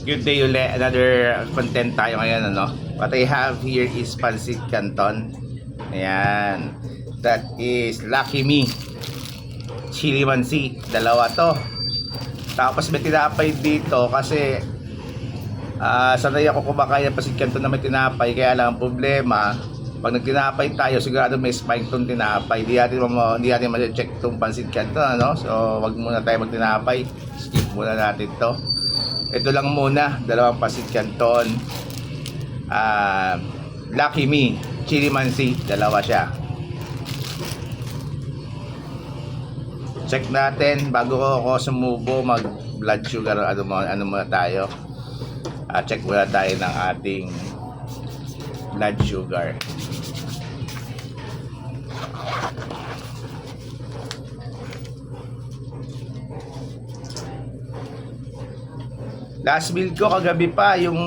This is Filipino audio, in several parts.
Good day ulit. Another content tayo ngayon, ano? What I have here is Pancit Canton. Ayan. That is Lucky Me. Chili Mansi. Dalawa to. Tapos may tinapay dito kasi sanay ako kumakain ng Pancit Canton na may tinapay. Kaya lang ang problema, pag nagtinapay tayo, sigurado may spike tong tinapay. Di natin ma-check tong Pancit Canton, ano? So, wag muna tayo magtinapay. Skip muna natin to. Ito lang muna, dalawang Pancit Canton. Lucky Me, Chili Mansi, dalawa siya. Check natin bago ako sumubo mag blood sugar, ano muna tayo. Check muna tayo ng ating blood sugar. Last meal ko kagabi pa yung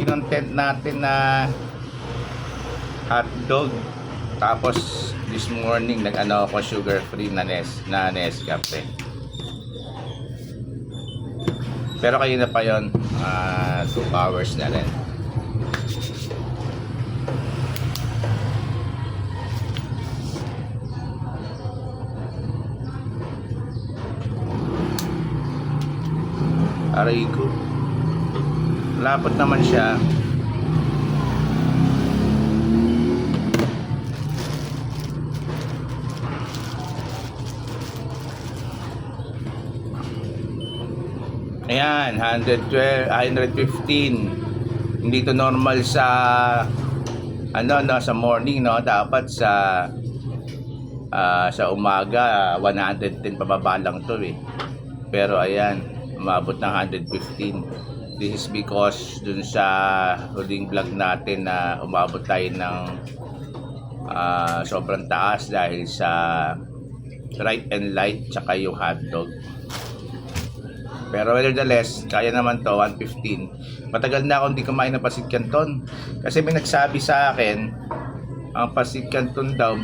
content natin na hotdog. Tapos this morning ako sugar free na Nescafe. Pero kayo na pa yon, 2 hours na rin. Aray ko. Lapot naman siya. Ayan, 115. Hindi to normal sa sa morning, no? Dapat sa umaga 110 pababa lang to eh. Pero ayan, umabot ng 115. This is because dun sa huling vlog natin na umabot tayo ng sobrang taas dahil sa right and light tsaka yung hotdog. Pero nevertheless, kaya naman to, 115. Matagal na akong hindi kumain ng Pancit Canton. Kasi may nagsabi sa akin, ang Pancit Canton daw,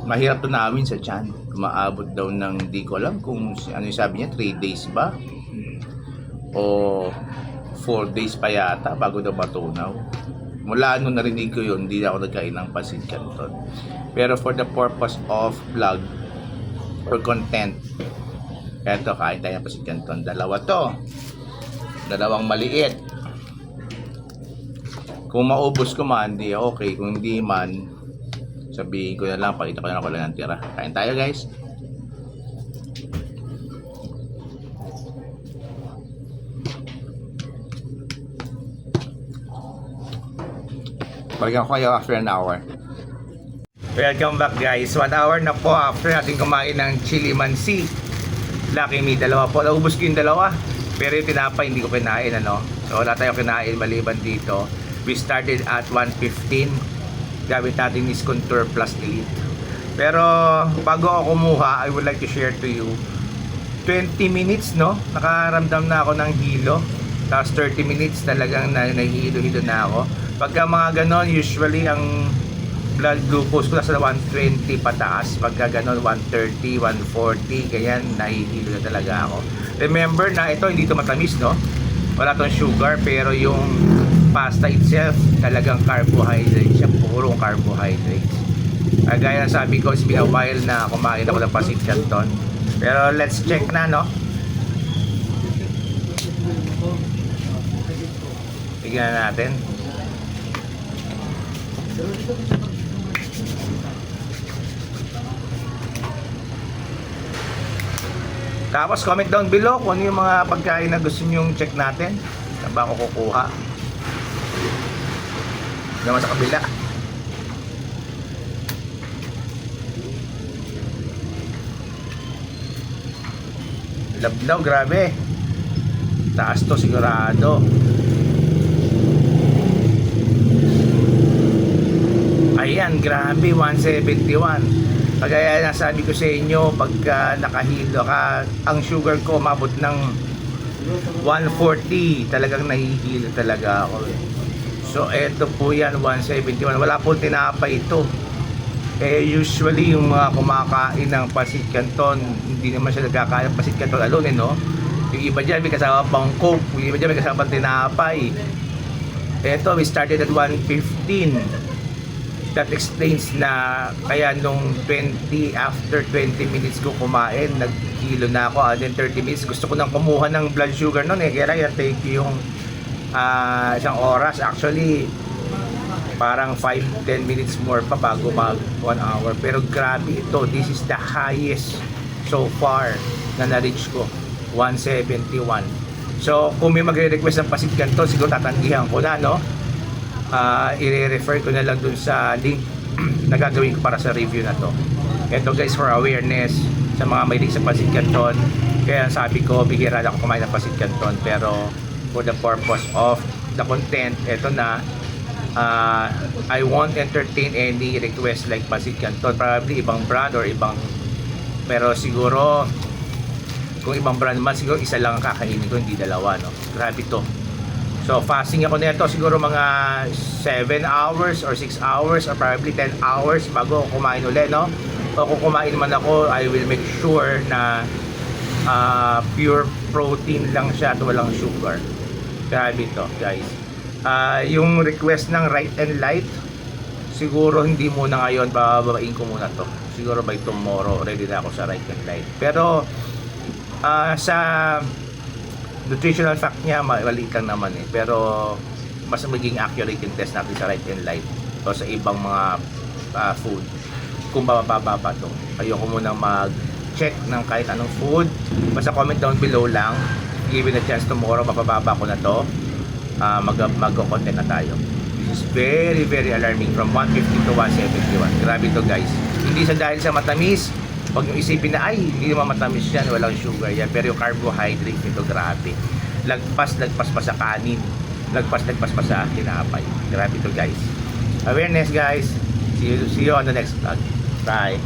mahirap to namin sa tiyan. Maabot daw ng, di ko alam kung ano yung sabi niya, 3 days ba? O 4 days pa yata bago daw matunaw. Mula nung narinig ko yun, hindi ako nagkain ng Pancit Canton. Pero for the purpose of vlog or content, eto, kain tayo ng Pancit Canton. Dalawa to. Dalawang maliit. Kung maubos ko man, di okay. Kung hindi man, sabihin ko na lang, pakita ko na lang ng tira. Kain tayo, guys. Balikan ko kayo after an hour. Welcome back, guys. 1 hour na po after natin kumain ng Chili Mansi. Lucky Me, dalawa po. Naubos ko yung dalawa. Pero yung tinapay, hindi ko kinain, ano. So, wala tayo kinain maliban dito. We started at 1:15. Gamit natin is Contour Plus Elite. Pero bago ako kumuha, I would like to share to you 20 minutes, no? Nakaramdam na ako ng hilo. Tapos 30 minutes talagang nahihilo-hilo na ako. Pagka mga ganon, usually ang blood glucose ko nasa 120 pataas. Pagka ganon, 130, 140, ganyan, nahihilo na talaga ako. Remember na ito, hindi ito matamis, no? Wala tong sugar, pero yung pasta itself, talagang carbohydrate siya, purong carbohydrates. Gaya na sabi ko, it's been a while na kumain ako ng Pancit Canton. Pero let's check na, no? Tignan natin. Tapos comment down below kung ano yung mga pagkain na gusto nyong check natin. Saan ba ako kukuha? Naman sa kabila. Lablaw, grabe. Taas to sigurado. Ayan, grabe, 171. Kagaya na sabi ko sa inyo, pagka nakahilo ka, ang sugar ko umabot ng 140. Talagang nahihilo talaga ako. So eto po yan, 171. Wala po tinapay ito. Usually yung mga kumakain ng pasit canton, hindi naman siya nagkakain ng pasit canton alone, no? Yung iba dyan may kasama pang coke, yung iba dyan may kasama pang tinapay. Eto, we started at 1:15. That explains na kaya nung after 20 minutes ko kumain, nagkilo na ako, and then 30 minutes gusto ko nang kumuha ng blood sugar noon kaya lang take yung isang oras. Actually parang 5-10 minutes more pa bago mag 1 hour, pero grabe ito, this is the highest so far na na-reach ko, 171. So kung may magre-request ng pasit canton, siguro tatanggihan ko na, no? I-refer ko na lang dun sa link na gagawin ko para sa review na to. Ito guys, for awareness sa mga mahilig sa pasit canton, kaya sabi ko bihira na ako kumain ng pasit canton, pero for the purpose of the content, ito na, I won't entertain any request like pasit canton, probably ibang brand or ibang, pero siguro kung ibang brand man, siguro isa lang ang kakainin ko, hindi dalawa, no? Grabe to. So fasting ako nito siguro mga 7 hours or 6 hours or probably 10 hours bago ako kumain ulit, no? O kung kumain man ako, I will make sure na pure protein lang siya at walang sugar. Grabe to guys. Yung request ng right and light, siguro hindi muna ngayon, bababain ko muna to. Siguro by tomorrow ready na ako sa right and light. Pero sa nutritional fact niya, maliit lang naman pero mas maging accurate yung test natin sa right and light o sa ibang mga food kung bababa pa to. Ayoko muna mag-check ng kahit anong food, basta comment down below lang, given a chance tomorrow mapababa ko na to. Mag-content na tayo. This is very very alarming, from 150 to 171. Grabe to guys, hindi sa dahil sa matamis. Huwag nyo isipin na, ay, hindi naman matamis yan, walang sugar yan. Pero yung carbohydrate nito, grabe. Lagpas pa sa kanin. Lagpas pa sa tinapay. Grabe to guys. Awareness guys. See you on the next vlog. Bye.